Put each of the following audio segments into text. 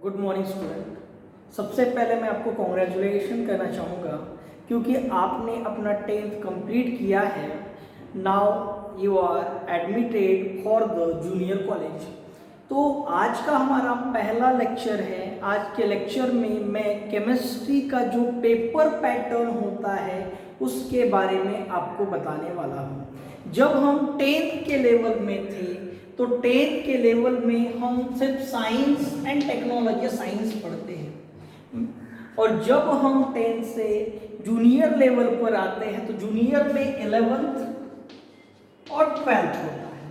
Good morning student. सबसे पहले मैं आपको कॉन्ग्रेचुलेशन करना चाहूँगा क्योंकि आपने अपना 10th कंप्लीट किया है। Now you are admitted for the junior college. तो आज का हमारा पहला लेक्चर है। आज के लेक्चर में मैं केमिस्ट्री का जो पेपर पैटर्न होता है उसके बारे में आपको बताने वाला हूँ। जब हम 10th के लेवल में थे तो 10th के लेवल में हम सिर्फ साइंस एंड टेक्नोलॉजी साइंस पढ़ते हैं, और जब हम 10th से जूनियर लेवल पर आते हैं तो जूनियर में 11th और 12th होता है।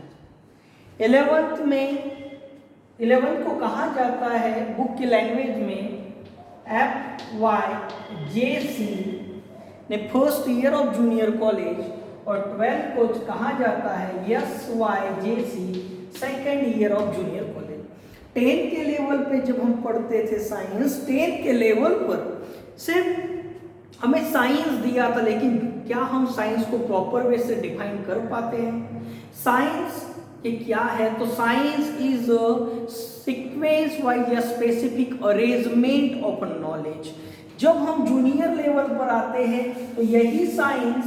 11th को कहा जाता है बुक की लैंग्वेज में FYJC ने first year of junior college, और 12th को कहा जाता है SYJC second year of junior college. 10th के लेवल पे जब हम पढ़ते थे साइंस, 10th के लेवल पर सिर्फ हमें साइंस दिया था, लेकिन क्या हम साइंस को प्रॉपर वे से डिफाइन कर पाते हैं? साइंस ये क्या है? तो science is a sequence wise या स्पेसिफिक अरेंजमेंट ऑफ नॉलेज। जब हम जूनियर लेवल पर आते हैं तो यही साइंस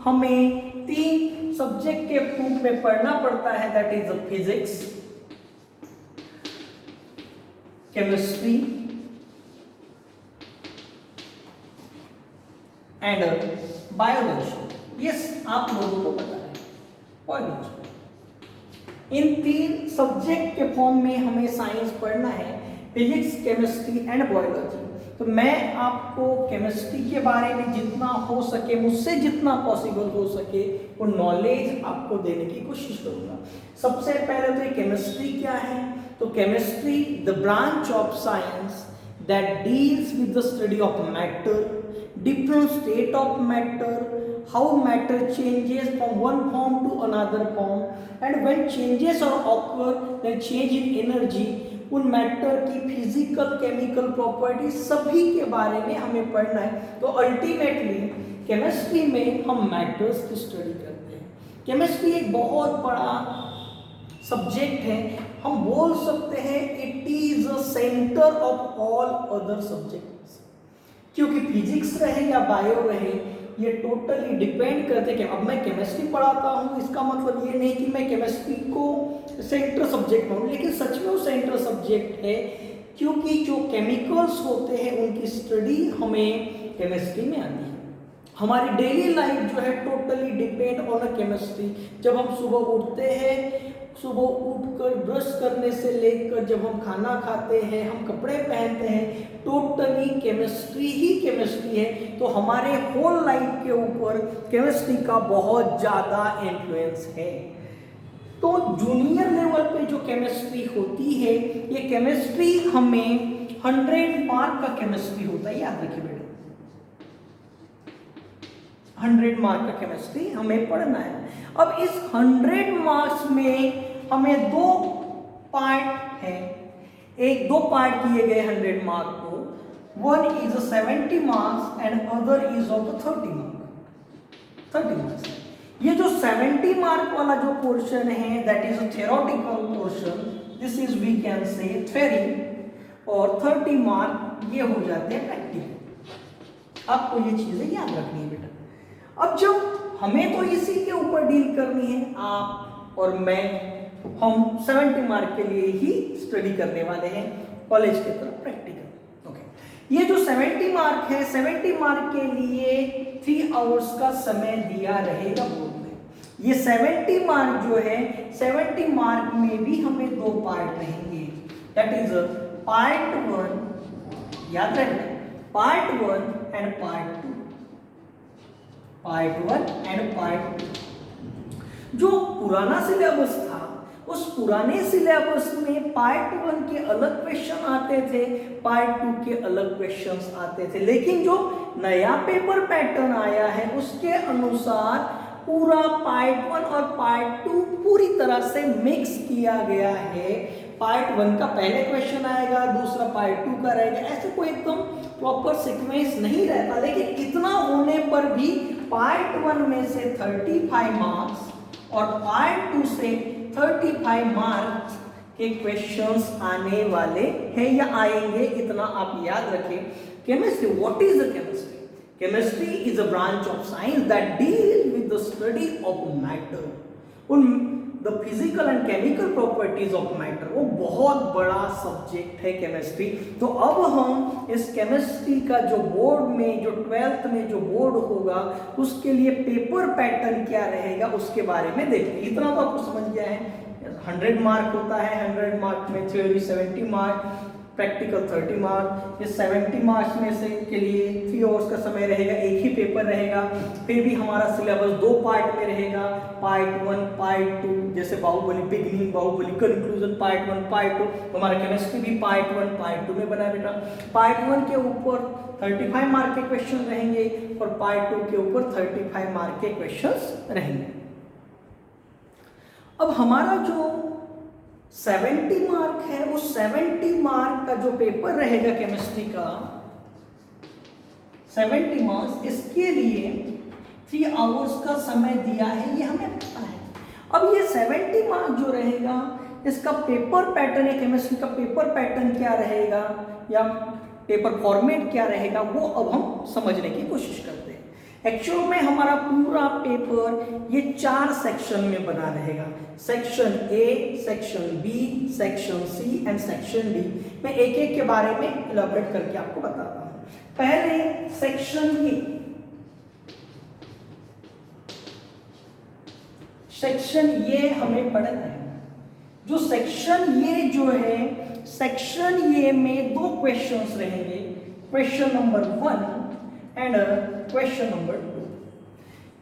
हमें 3 सब्जेक्ट के रूप में पढ़ना पड़ता है, that is physics, chemistry and biology. Yes, आप लोगों को पता है बायोलॉजी। इन 3 सब्जेक्ट के फॉर्म में हमें साइंस पढ़ना है, फिजिक्स, केमिस्ट्री एंड बायोलॉजी। तो मैं आपको केमिस्ट्री के बारे में जितना हो सके, मुझसे जितना पॉसिबल हो सके, वो नॉलेज आपको देने की कोशिश करूंगा। सबसे पहले तो ये केमिस्ट्री क्या है? तो chemistry the branch of science that deals with the study of matter, different state of matter, how matter changes from one form to another form, and when changes are occur, then change in energy, उन matter की physical chemical property सभी के बारे में हमें पढ़ना है। तो अल्टीमेटली केमिस्ट्री में हम मैटर्स की स्टडी करते हैं। केमिस्ट्री एक बहुत बड़ा सब्जेक्ट है, हम बोल सकते हैं it is a centre of all other subjects. क्योंकि फिजिक्स रहे या बायो रहे, ये टोटली डिपेंड करते हैं। अब मैं केमिस्ट्री पढ़ाता हूँ, इसका मतलब ये नहीं कि मैं केमिस्ट्री को सेंटर सब्जेक्ट मानूं, लेकिन सच में वो सेंटर सब्जेक्ट है, क्योंकि जो केमिकल्स होते हैं उनकी स्टडी हमें केमिस्ट्री में आती है। हमारी डेली लाइफ जो है टोटली डिपेंड ऑन केमिस्ट्री। जब हम सुबह उठते हैं, सुबह उठकर ब्रश करने से लेकर जब हम खाना खाते हैं, हम कपड़े पहनते हैं, टोटली केमिस्ट्री ही केमिस्ट्री है। तो हमारे होल लाइफ के ऊपर केमिस्ट्री का बहुत ज़्यादा इन्फ्लुएंस है। तो जूनियर लेवल पे जो केमिस्ट्री होती है, ये केमिस्ट्री हमें 100 मार्क का केमिस्ट्री होता है, याद रखिए बेटा, 100 मार्क का केमिस्ट्री हमें पढ़ना है। अब इस 100 मार्क्स में हमें 2 पार्ट है, एक 2 पार्ट किए गए 100 मार्क को। One is 70 marks and other is of 30 marks. ये जो 70 मार्क वाला जो पोर्शन है that is a theoretical portion, this is we can say theory, और 30 मार्क ये हो जाते हैं प्रैक्टिकल। आपको ये चीजें याद रखनी है बेटा। अब जब हमें तो इसी के ऊपर डील करनी है, आप और मैं, हम 70 मार्क के लिए ही स्टडी करने वाले हैं कॉलेज के तरफ प्रैक्टिकल। ओके, ये जो 70 मार्क है, 70 मार्क के लिए 3 आवर्स का समय दिया रहेगा बोर्ड में। ये 70 मार्क जो है, 70 मार्क में भी हमें 2 पार्ट रहेंगे, दैट इज पार्ट 1, याद रखना, part 1 and part 2। Part 1 and part 2। जो पुराना सिलेबस था, उस पुराने सिलेबस में पार्ट 1 के अलग क्वेश्चन आते थे, पार्ट 2 के अलग क्वेश्चंस आते थे, लेकिन जो नया पेपर पैटर्न आया है उसके अनुसार पूरा पार्ट 1 और पार्ट 2 पूरी तरह से मिक्स किया गया है। पार्ट 1 का पहले क्वेश्चन आएगा, दूसरा पार्ट 2 का रहेगा, ऐसे कोई एकदम प्रॉपर सीक्वेंस नहीं रहता। लेकिन इतना होने पर भी पार्ट 1 में से 35 मार्क्स और पार्ट 2 से 35 मार्क्स के क्वेश्चंस आने वाले हैं या आएंगे, इतना आप याद रखें। Chemistry, what is the chemistry? Chemistry is a branch of science that deal with the study of matter, on the physical and chemical properties of matter. वो बहुत बड़ा सब्जेक्ट है केमिस्ट्री। तो अब हम इस केमिस्ट्री का जो बोर्ड में, जो 12th में जो बोर्ड होगा, उसके लिए पेपर पैटर्न क्या रहेगा उसके बारे में देखते हैं। इतना तो आपको समझ गया है। 100 मार्क होता है, 100 मार्क में थ्योरी 70 मार्क, प्रैक्टिकल 30 मार्क। इस 70 मार्क्स में से के लिए 3 आवर्स का समय रहेगा, एक ही पेपर रहेगा। फिर भी हमारा सिलेबस 2 पार्ट में रहेगा, पार्ट 1 पार्ट 2, जैसे Baahubali beginning, Baahubali conclusion, part 1 part 2। हमारा केमिस्ट्री भी पार्ट 1 पार्ट 2 में बना है बेटा। पार्ट 1 के ऊपर 35 मार्क के क्वेश्चन रहेंगे और पार्ट 2 के ऊपर 35 मार्क के क्वेश्चन रहेंगे। अब हमारा जो 70 मार्क है, वो 70 मार्क का जो पेपर रहेगा केमिस्ट्री का, 70 मार्क्स, इसके लिए 3 आवर्स का समय दिया है, ये हमें पता है। अब ये 70 मार्क जो रहेगा, इसका पेपर पैटर्न है, केमिस्ट्री का पेपर पैटर्न क्या रहेगा या पेपर फॉर्मेट क्या रहेगा, वो अब हम समझने की कोशिश करते हैं। एक्चुअल में हमारा पूरा पेपर ये 4 सेक्शन में बना रहेगा। Section A, section B, section C and section D. मैं एक एक के बारे में इलैबोरेट करके आपको बताता हूँ। पहले सेक्शन ए। सेक्शन ये हमें पढ़ना है। जो सेक्शन ये जो है, सेक्शन ये में 2 क्वेश्चंस रहेंगे, question number 1 and question number 2।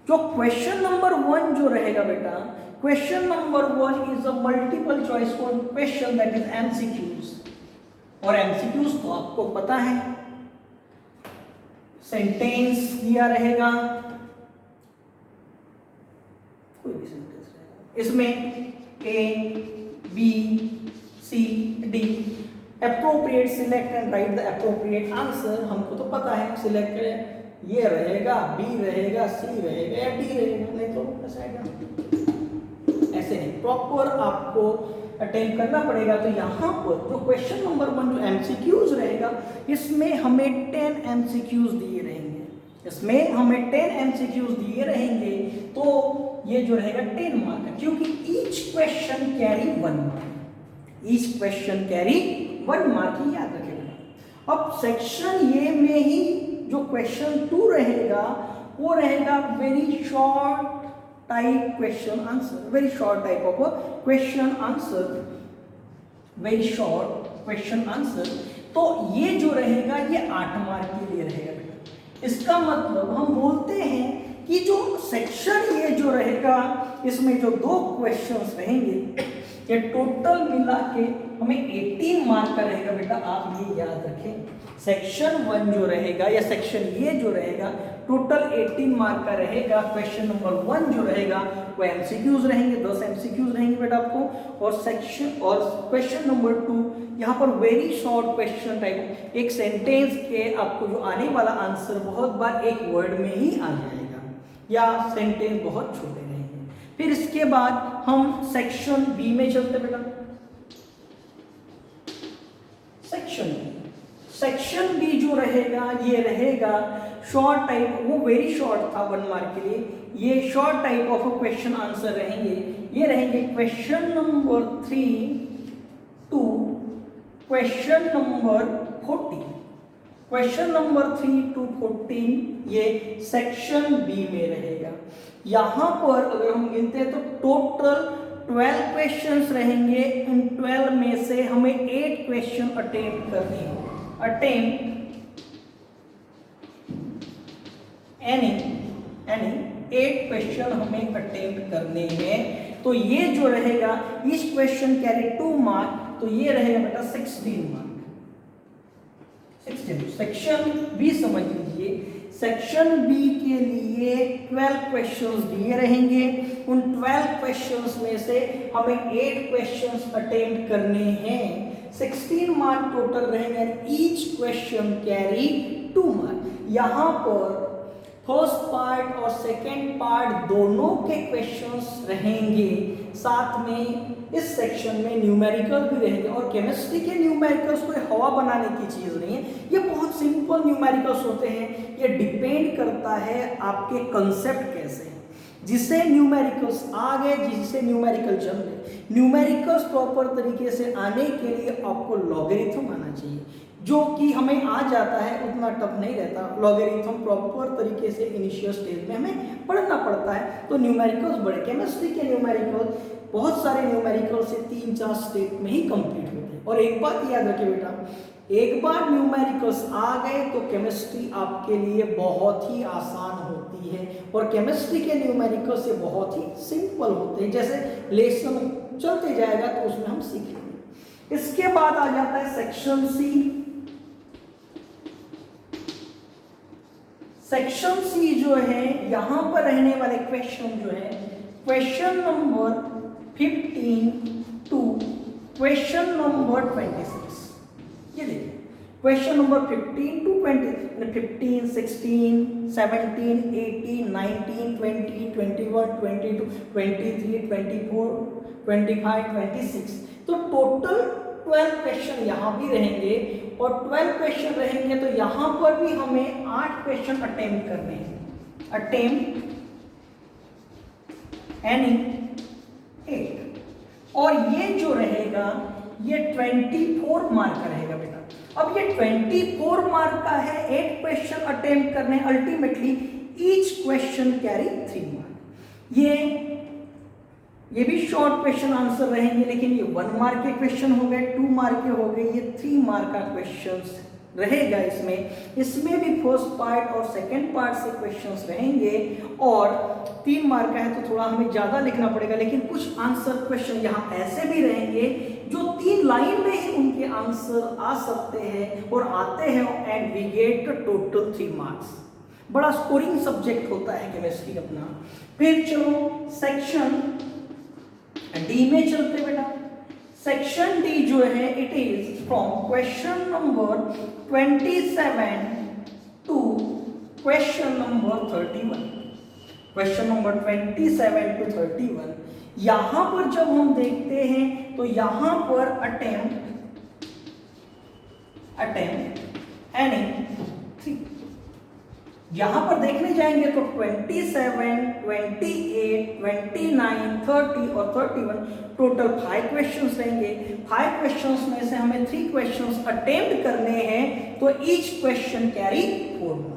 जो क्वेश्चन नंबर 1 जो रहेगा बेटा, question number 1 is a multiple choice question that is MCQs. और एमसीक्यूज तो आपको पता है, सेंटेंस दिया रहेगा, कोई भी सेंटेंस रहेगा, इसमें A B C D, appropriate select and write the appropriate answer. हमको तो पता है, सिलेक्ट ये रहेगा, बी रहेगा, सी रहेगा या डी रहेगा, नहीं तो ऐसा आएगा। ऐसे नहीं, प्रॉपर आपको अटेम्प्ट करना पड़ेगा। तो यहाँ पर जो क्वेश्चन नंबर 1 जो एमसीक्यूज रहेगा, इसमें हमें 10 एमसीक्यूज दिए रहेंगे, इसमें हमें 10 एमसीक्यूज दिए रहेंगे। तो ये जो रहेगा 10 मार्क है, क्योंकि each question carry 1 mark, each question carry 1 mark, ही याद रखेगा। अब सेक्शन ये में ही जो क्वेश्चन 2 रहेगा, वो रहेगा very short type question answer, very short type of question answer, very short question answer. तो ये जो रहेगा, ये 8 मार्क के लिए रहेगा बेटा। इसका मतलब हम बोलते हैं कि जो सेक्शन ये जो रहेगा, इसमें जो 2 क्वेश्चंस रहेंगे, ये टोटल मिला के हमें 18 मार्क का रहेगा बेटा। आप ये याद रखें, सेक्शन 1 जो रहेगा या सेक्शन ये जो रहेगा, टोटल 18 मार्क का रहेगा। क्वेश्चन नंबर 1 जो रहेगा वो एमसीक्यूज रहेंगे, 10 एमसीक्यूज रहेंगे बेटा आपको। और सेक्शन और क्वेश्चन नंबर 2 यहाँ पर वेरी शॉर्ट क्वेश्चन टाइप, एक सेंटेंस के आपको जो आने वाला आंसर बहुत बार एक वर्ड में ही आ जाएगा या सेंटेंस बहुत छोटे रहेंगे। फिर इसके बाद हम सेक्शन बी में चलते बेटा। सेक्शन बी जो रहेगा, ये रहेगा शॉर्ट टाइप, वो वेरी शॉर्ट था 1 मार्क के लिए। ये short type of question answer रहेंगे। ये रहेंगे question number 3 to question number 14। Question number 3 to 14 ये सेक्शन बी में रहेगा। यहाँ पर अगर हम गिनते हैं तो टोटल 12 क्वेश्चंस रहेंगे। इन 12 में से हमें 8 क्वेश्चन अटेम्प्ट करने हैं। एनी 8 क्वेश्चन हमें अटेम्प्ट करने हैं। तो ये जो रहेगा, इस क्वेश्चन कैरी 2 मार्क, तो ये रहेगा बेटा 16 मार्क। 16 सेक्शन बी समझ लीजिए। सेक्शन बी के लिए 12 क्वेश्चंस दिए रहेंगे। उन 12 क्वेश्चंस में से हमें 8 क्वेश्चंस अटेम्प्ट करने हैं। 16 मार्क टोटल रहेंगे। Each question carry 2 mark. यहाँ पर फर्स्ट पार्ट और सेकेंड पार्ट दोनों के क्वेश्चंस रहेंगे, साथ में इस सेक्शन में न्यूमेरिकल भी रहेंगे। और केमिस्ट्री के न्यूमेरिकल्स कोई हवा बनाने की चीज़ नहीं है, ये बहुत सिंपल न्यूमेरिकल्स होते हैं। ये डिपेंड करता है आपके कंसेप्ट कैसे हैं। जिससे न्यूमेरिकल्स आ गए, जिससे न्यूमेरिकल जम गए। न्यूमेरिकल्स प्रॉपर तरीके से आने के लिए आपको लॉगरिथम आना चाहिए, जो कि हमें आ जाता है, उतना टफ नहीं रहता। लॉगरिथम प्रॉपर तरीके से इनिशियल स्टेज में हमें पढ़ना पड़ता है, तो न्यूमेरिकल्स बड़े। केमिस्ट्री के न्यूमेरिकल बहुत सारे न्यूमेरिकल से 3-4 स्टेप में ही कंप्लीट होते हैं। और एक बात याद रखिए बेटा, एक बार न्यूमेरिकल्स आ गए तो केमिस्ट्री आपके लिए बहुत ही आसान होती है। और केमिस्ट्री के न्यूमेरिकल्स से बहुत ही सिंपल होते हैं, जैसे लेसन चलते जाएगा तो उसमें हम सीख लेंगे। इसके बाद आ जाता है सेक्शन सी। सेक्शन सी जो है, यहां पर रहने वाले क्वेश्चन जो है, question number 15 to question number 26। ये देखिए, क्वेश्चन नंबर 15 टू 20, 15, 16, 17, 18, 19, 20, 21, 22, 23, 24, 25, 26। तो टोटल 12 क्वेश्चन यहाँ भी रहेंगे। और 12 क्वेश्चन रहेंगे तो यहाँ पर भी हमें 8 क्वेश्चन अटेम्प्ट करने हैं। Attempt any 8। और ये जो रहेगा ये 24 मार्क का रहेगा बेटा। अब ये 24 मार्क का है, 8 क्वेश्चन अटेम्प्ट करने। Ultimately each question carry 3 mark. ये भी शॉर्ट क्वेश्चन आंसर रहेंगे, लेकिन ये 1 मार्क के क्वेश्चन हो गए, 2 मार्क के हो गए, ये 3 मार्क का क्वेश्चन रहेगा इसमें भी फर्स्ट पार्ट और सेकंड पार्ट से क्वेश्चंस रहेंगे। और 3 मार्क का है तो थोड़ा हमें ज्यादा लिखना पड़ेगा, लेकिन कुछ आंसर क्वेश्चन यहाँ ऐसे भी रहेंगे जो 3 लाइन में ही उनके आंसर आ सकते हैं और आते हैं, and we get total 3 marks. बड़ा स्कोरिंग सब्जेक्ट होता है केमिस्ट्री अपना। फिर चलो सेक्शन डी में चलते बेटा। सेक्शन डी जो है, it is from question number 27 to question number 31। Question number 27 to 31। यहां पर जब हम देखते हैं तो यहां पर अटेम्प्ट एनी 3। यहां पर देखने जाएंगे तो 27, 28, 29, 30 और 31 टोटल 5 क्वेश्चंस रहेंगे। 5 क्वेश्चंस में से हमें 3 क्वेश्चंस अटेम्प्ट करने हैं, तो ईच क्वेश्चन कैरी 4 मार्क,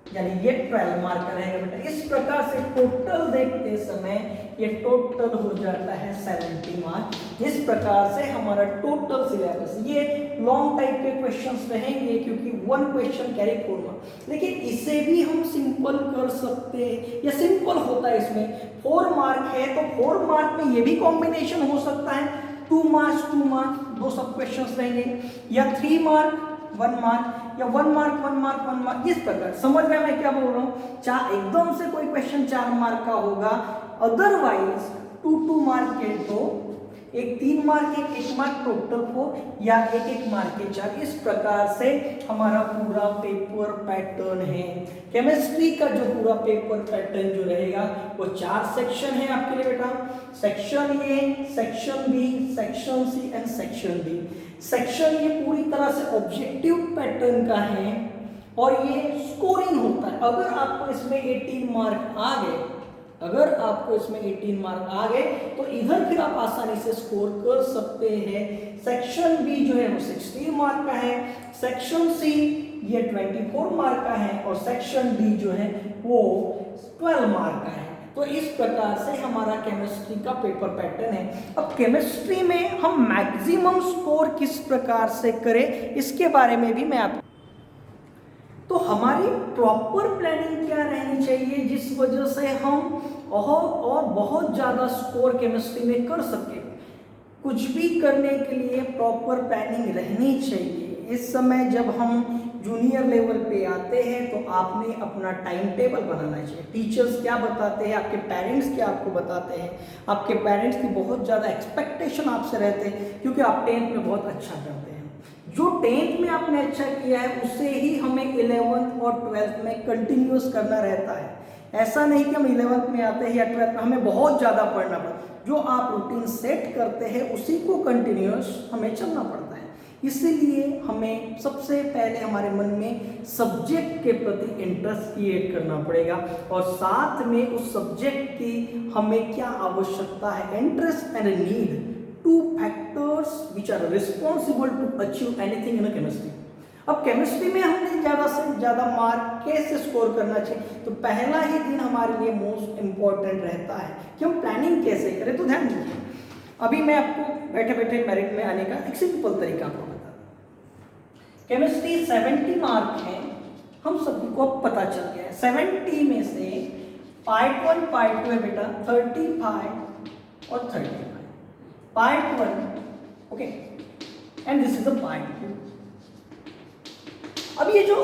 यानी ये 12 मार्क का रहेगा बेटा। इस प्रकार से टोटल देखते समय ये टोटल हो जाता है 70 मार्क। इस प्रकार से हमारा टोटल सिलेबस, ये लॉन्ग टाइप के क्वेश्चंस रहेंगे क्योंकि 1 क्वेश्चन कैरी 4 मार्क। लेकिन इसे भी हम सिंपल कर सकते हैं, या सिंपल होता है इसमें 4 मार्क है तो 4 मार्क में ये भी कॉम्बिनेशन हो सकता है, 2 मार्क्स 2 मार्क 2 सब क्वेश्चंस रहेंगे, या 3 मार्क 1 मार्क, या 1 मार्क 1 मार्क 1 मार्क। इस प्रकार समझ में मैं क्या बोल रहा हूँ। एकदम से कोई क्वेश्चन 4 मार्क का होगा, अदरवाइज 2 मार्क के तो एक 3 मार्क 1 मार्क टोटल 4, या 1 मार्क के 4। इस प्रकार से हमारा पूरा पेपर पैटर्न है। केमिस्ट्री का जो पूरा पेपर पैटर्न जो रहेगा वो 4 सेक्शन है आपके लिए बेटा। Section A, section B, section C and section D. Section ये पूरी तरह से ऑब्जेक्टिव पैटर्न का है और ये स्कोरिंग होता है। अगर आपको इसमें 18 मार्क आ गए, अगर आपको इसमें 18 मार्क आ गए तो इधर फिर आप आसानी से स्कोर कर सकते हैं। सेक्शन बी जो है वो 16 मार्क का है, सेक्शन सी ये 24 मार्क का है, और सेक्शन डी जो है वो 12 मार्क का है। तो इस प्रकार से हमारा केमिस्ट्री का पेपर पैटर्न है। अब केमिस्ट्री में हम मैक्सिमम स्कोर किस प्रकार से करें, इसके बारे में भी मैं आपको, तो हमारी प्रॉपर प्लानिंग क्या रहनी चाहिए जिस वजह से हम और बहुत ज़्यादा स्कोर केमिस्ट्री में कर सके। कुछ भी करने के लिए प्रॉपर प्लानिंग रहनी चाहिए। इस समय जब हम जूनियर लेवल पे आते हैं तो आपने अपना टाइम टेबल बनाना चाहिए। टीचर्स क्या बताते हैं, आपके पेरेंट्स क्या आपको बताते हैं। आपके पेरेंट्स की बहुत ज़्यादा एक्सपेक्टेशन आपसे रहते हैं क्योंकि आप 10th में बहुत अच्छा करते हैं। जो 10th में आपने अच्छा किया है उसे ही हमें 11th और 12th में कंटिन्यूस करना रहता है। ऐसा नहीं कि हम 11th में आते हैं या 12th में हमें बहुत ज़्यादा पढ़ना पड़ता, जो आप रूटीन सेट करते हैं उसी को कंटिन्यूस हमें चलना पड़ता है। इसीलिए हमें सबसे पहले हमारे मन में सब्जेक्ट के प्रति इंटरेस्ट क्रिएट करना पड़ेगा और साथ में उस सब्जेक्ट की हमें क्या आवश्यकता है, interest and need, two factors which are responsible to achieve anything in chemistry. अब केमिस्ट्री में हमने ज़्यादा से ज़्यादा मार्क कैसे स्कोर करना चाहिए, तो पहला ही दिन हमारे लिए मोस्ट इंपॉर्टेंट रहता है कि हम प्लानिंग कैसे करें। तो ध्यान दीजिए, अभी मैं आपको बैठे बैठे मेरिट में आने का एक सिंपल तरीका आपको बता दूं। केमिस्ट्री 70 मार्क है, हम सभी को पता चल गया है। 70 में से पार्ट 1 पार्ट 2 है बेटा 35 और 35। Part 1 okay and this is the part 2। अब ये जो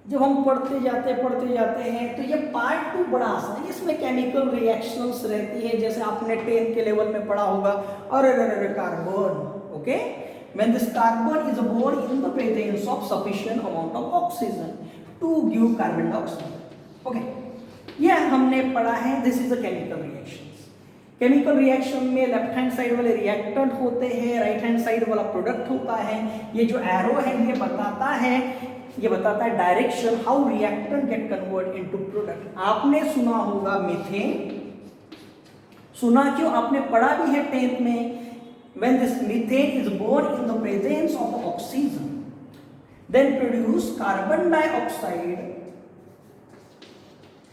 जब हम पढ़ते जाते हैं तो ये पार्ट 2 बड़ा आसान है। इसमें केमिकल रिएक्शंस रहती है, जैसे आपने 10 के लेवल में पढ़ा होगा। और carbon, okay, when this carbon is born in the presence of sufficient amount of oxygen to give carbon dioxide. Okay, ये हमने पढ़ा है। This is a chemical reaction. Chemical reaction में लेफ्ट हैंड साइड वाले रिएक्टेंट होते हैं, right hand side वाला product होता है। ये जो एरो है ये बताता है direction, how reactant get convert into product. आपने सुना होगा मीथेन, सुना क्यों, आपने पढ़ा भी है 10th में। When this methane is born in the presence of oxygen then produce carbon dioxide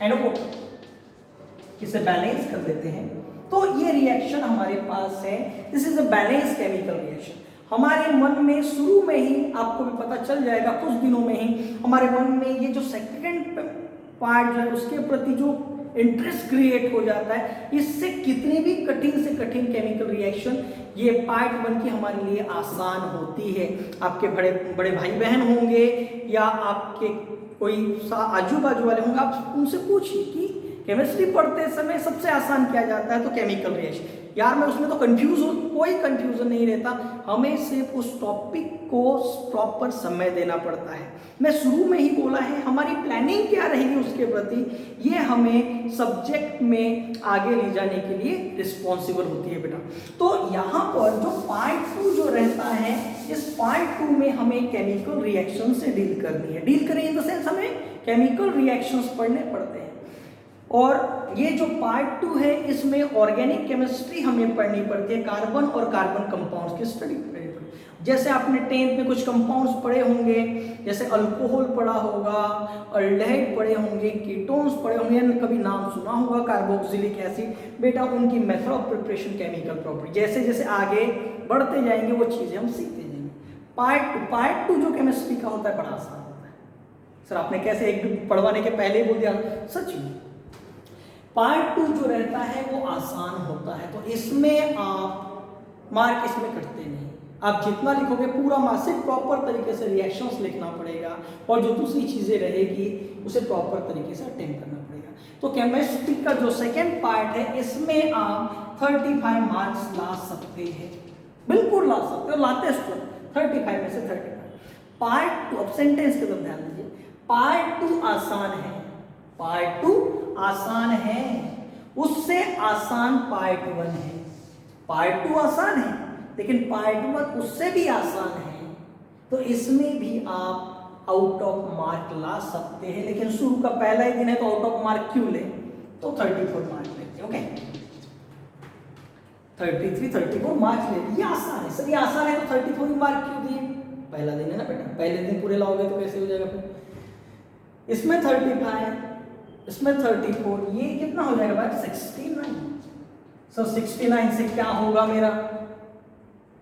and water. इसे बैलेंस कर देते हैं तो ये रिएक्शन हमारे पास है। This is a balance chemical reaction. हमारे मन में शुरू में ही, आपको भी पता चल जाएगा कुछ दिनों में ही, हमारे मन में ये जो सेकंड पार्ट जो है उसके प्रति जो इंटरेस्ट क्रिएट हो जाता है। इससे कितनी भी कठिन से कठिन केमिकल रिएक्शन ये पार्ट 1 की हमारे लिए आसान होती है। आपके बड़े बड़े भाई बहन होंगे या आपके कोई आजू बाजू वाले होंगे, आप उनसे पूछिए कि केमिस्ट्री पढ़ते समय सबसे आसान क्या जाता है, तो केमिकल रिएक्शन। यार मैं उसमें तो कंफ्यूज हूँ, कोई कंफ्यूजन नहीं रहता, हमें सिर्फ उस टॉपिक को प्रॉपर समय देना पड़ता है। मैं शुरू में ही बोला है, हमारी प्लानिंग क्या रहेगी उसके प्रति, ये हमें सब्जेक्ट में आगे ले जाने के लिए रिस्पॉन्सिबल होती है बेटा। तो यहाँ पर जो पार्ट 2 जो रहता है, इस पार्ट 2 में हमें केमिकल रिएक्शन से डील करनी है। डील करें इन द सेंस हमें केमिकल रिएक्शंस पढ़ने पड़ते हैं। और ये जो पार्ट 2 है इसमें ऑर्गेनिक केमिस्ट्री हमें पढ़नी पड़ती है, कार्बन और कार्बन कंपाउंड्स की स्टडी करनी पड़ती है। जैसे आपने 10th में कुछ कंपाउंड्स पढ़े होंगे, जैसे अल्कोहल पढ़ा होगा, अल्डिहाइड पढ़े होंगे, कीटोन्स पढ़े होंगे, कभी नाम सुना होगा कार्बोक्सिलिक एसिड। बेटा उनकी method of preparation, chemical property, जैसे जैसे आगे बढ़ते जाएंगे वो चीज़ें हम सीखते जाएंगे। पार्ट 2 जो केमिस्ट्री का होता है बड़ा आसान होता है। सर आपने कैसे एक पढ़वाने के पहले ही बोल दिया, सच में पार्ट 2 जो रहता है वो आसान होता है। तो इसमें आप मार्क इसमें कटते नहीं, आप जितना लिखोगे पूरा मार्क, सिर्फ प्रॉपर तरीके से रिएक्शंस लिखना पड़ेगा और जो दूसरी चीज़ें रहेगी उसे प्रॉपर तरीके से अटेम्प्ट करना पड़ेगा। तो केमिस्ट्री का जो सेकेंड पार्ट है इसमें आप 35 मार्क्स ला सकते हैं, बिल्कुल ला सकते हो, लाते हो 35 में से 35। पार्ट 2, अब सेंटेंस की तरफ ध्यान दीजिए, पार्ट 2 आसान है, पार्ट 2 आसान है, उससे आसान पार्ट 1 है। पार्ट 2 आसान है लेकिन पार्ट 1 उससे भी आसान है, तो इसमें भी आप आउट ऑफ मार्क ला सकते हैं। लेकिन शुरू का पहला ही दिन है तो आउट ऑफ मार्क क्यों ले, तो 34 मार्क लेते। ओके, 33 34 मार्क्स ले, ये आसान है सर, ये आसान है तो 34 मार्क क्यों दिए, पहला दिन है ना बेटा, पहले दिन पूरे लाओगे तो कैसे हो जाएगा फिर। इसमें 35, इसमें 34, ये कितना हो जाएगा भाई 69। सर 69 से क्या होगा मेरा,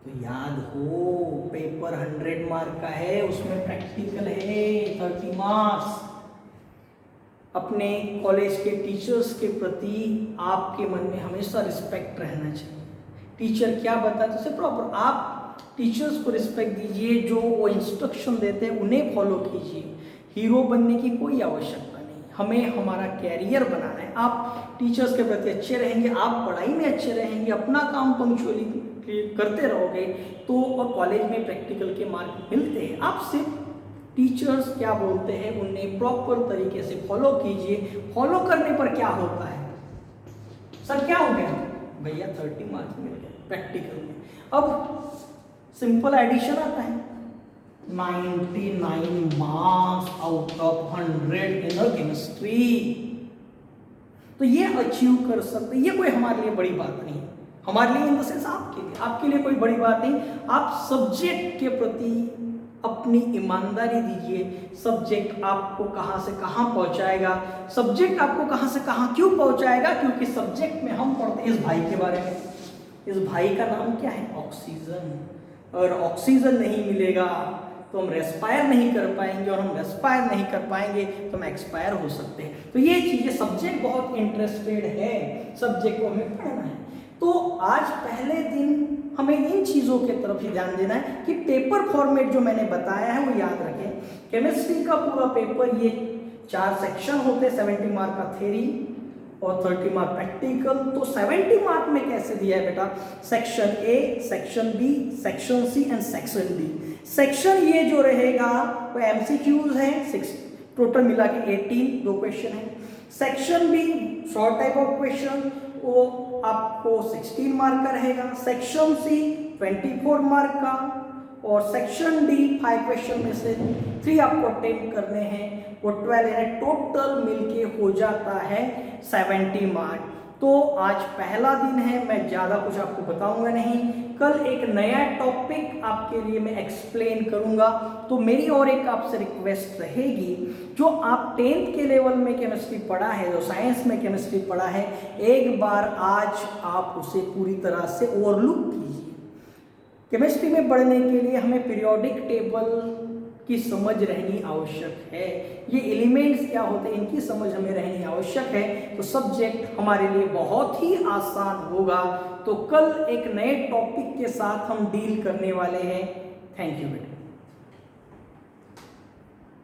तो याद हो पेपर 100 मार्क का है, उसमें प्रैक्टिकल है 30 मार्क्स। अपने कॉलेज के टीचर्स के प्रति आपके मन में हमेशा रिस्पेक्ट रहना चाहिए। टीचर क्या बताते हैं उसे प्रॉपर आप टीचर्स को रिस्पेक्ट दीजिए, जो वो इंस्ट्रक्शन देते हैं उन्हें फॉलो कीजिए। हीरो बनने की कोई आवश्यकता नहीं, हमें हमारा कैरियर बनाना है। आप टीचर्स के प्रति अच्छे रहेंगे, आप पढ़ाई में अच्छे रहेंगे, अपना काम पंक्चुअलिटी करते रहोगे तो और कॉलेज में प्रैक्टिकल के मार्क मिलते हैं। आप सिर्फ टीचर्स क्या बोलते हैं उन्हें प्रॉपर तरीके से फॉलो कीजिए। फॉलो करने पर क्या होता है, सर क्या हो गया भैया 30 मार्क्स मिल गए प्रैक्टिकल में। अब सिंपल एडिशन आता है, 99 marks out of 100 in chemistry, तो ये अचीव कर सकते, ये कोई हमारे लिए बड़ी बात नहीं है। हमारे लिए इन द सेंस आपके लिए कोई बड़ी बात नहीं। आप सब्जेक्ट के प्रति अपनी ईमानदारी दीजिए। सब्जेक्ट आपको कहाँ से कहाँ पहुँचाएगा, सब्जेक्ट आपको कहाँ से कहाँ क्यों पहुँचाएगा, क्योंकि सब्जेक्ट में हम पढ़ते हैं इस भाई के बारे में। इस भाई का नाम क्या है, ऑक्सीजन। और ऑक्सीजन नहीं मिलेगा तो हम रेस्पायर नहीं कर पाएंगे, और हम रेस्पायर नहीं कर पाएंगे तो हम एक्सपायर हो सकते हैं। तो ये चीज़ें सब्जेक्ट बहुत इंटरेस्टेड है, सब्जेक्ट को हमें पढ़ना है। तो आज पहले दिन हमें इन चीज़ों के तरफ ही ध्यान देना है कि पेपर फॉर्मेट जो मैंने बताया है वो याद रखें। केमिस्ट्री का पूरा पेपर ये 4 सेक्शन होते हैं, 70 मार्क का थ्योरी और 30 मार्क प्रैक्टिकल। तो 70 मार्क में कैसे दिया है बेटा, section A, section B, section C and section D. Section ये जो रहेगा वो एमसीक्यूज है, 6 टोटल मिला के 18 2 क्वेश्चन है। Section B short type of question, वो आपको 16 मार्क का रहेगा। सेक्शन सी 24 मार्क का, और सेक्शन डी 5 क्वेश्चन में से 3 आपको अटेम्प्ट करने हैं, वो 12 यानी टोटल मिलके हो जाता है 70 मार्क। तो आज पहला दिन है, मैं ज़्यादा कुछ आपको बताऊंगा नहीं। कल एक नया टॉपिक आपके लिए मैं एक्सप्लेन करूंगा। तो मेरी और एक आपसे रिक्वेस्ट रहेगी, जो आप 10th के लेवल में केमिस्ट्री पढ़ा है, जो साइंस में केमिस्ट्री पढ़ा है, एक बार आज आप उसे पूरी तरह से ओवरलुक कीजिए। केमिस्ट्री में पढ़ने के लिए हमें पीरियोडिक टेबल की समझ रहनी आवश्यक है। ये एलिमेंट्स क्या होते हैं इनकी समझ हमें रहनी आवश्यक है, तो सब्जेक्ट हमारे लिए बहुत ही आसान होगा। तो कल एक नए टॉपिक के साथ हम डील करने वाले हैं। थैंक यू बेटा।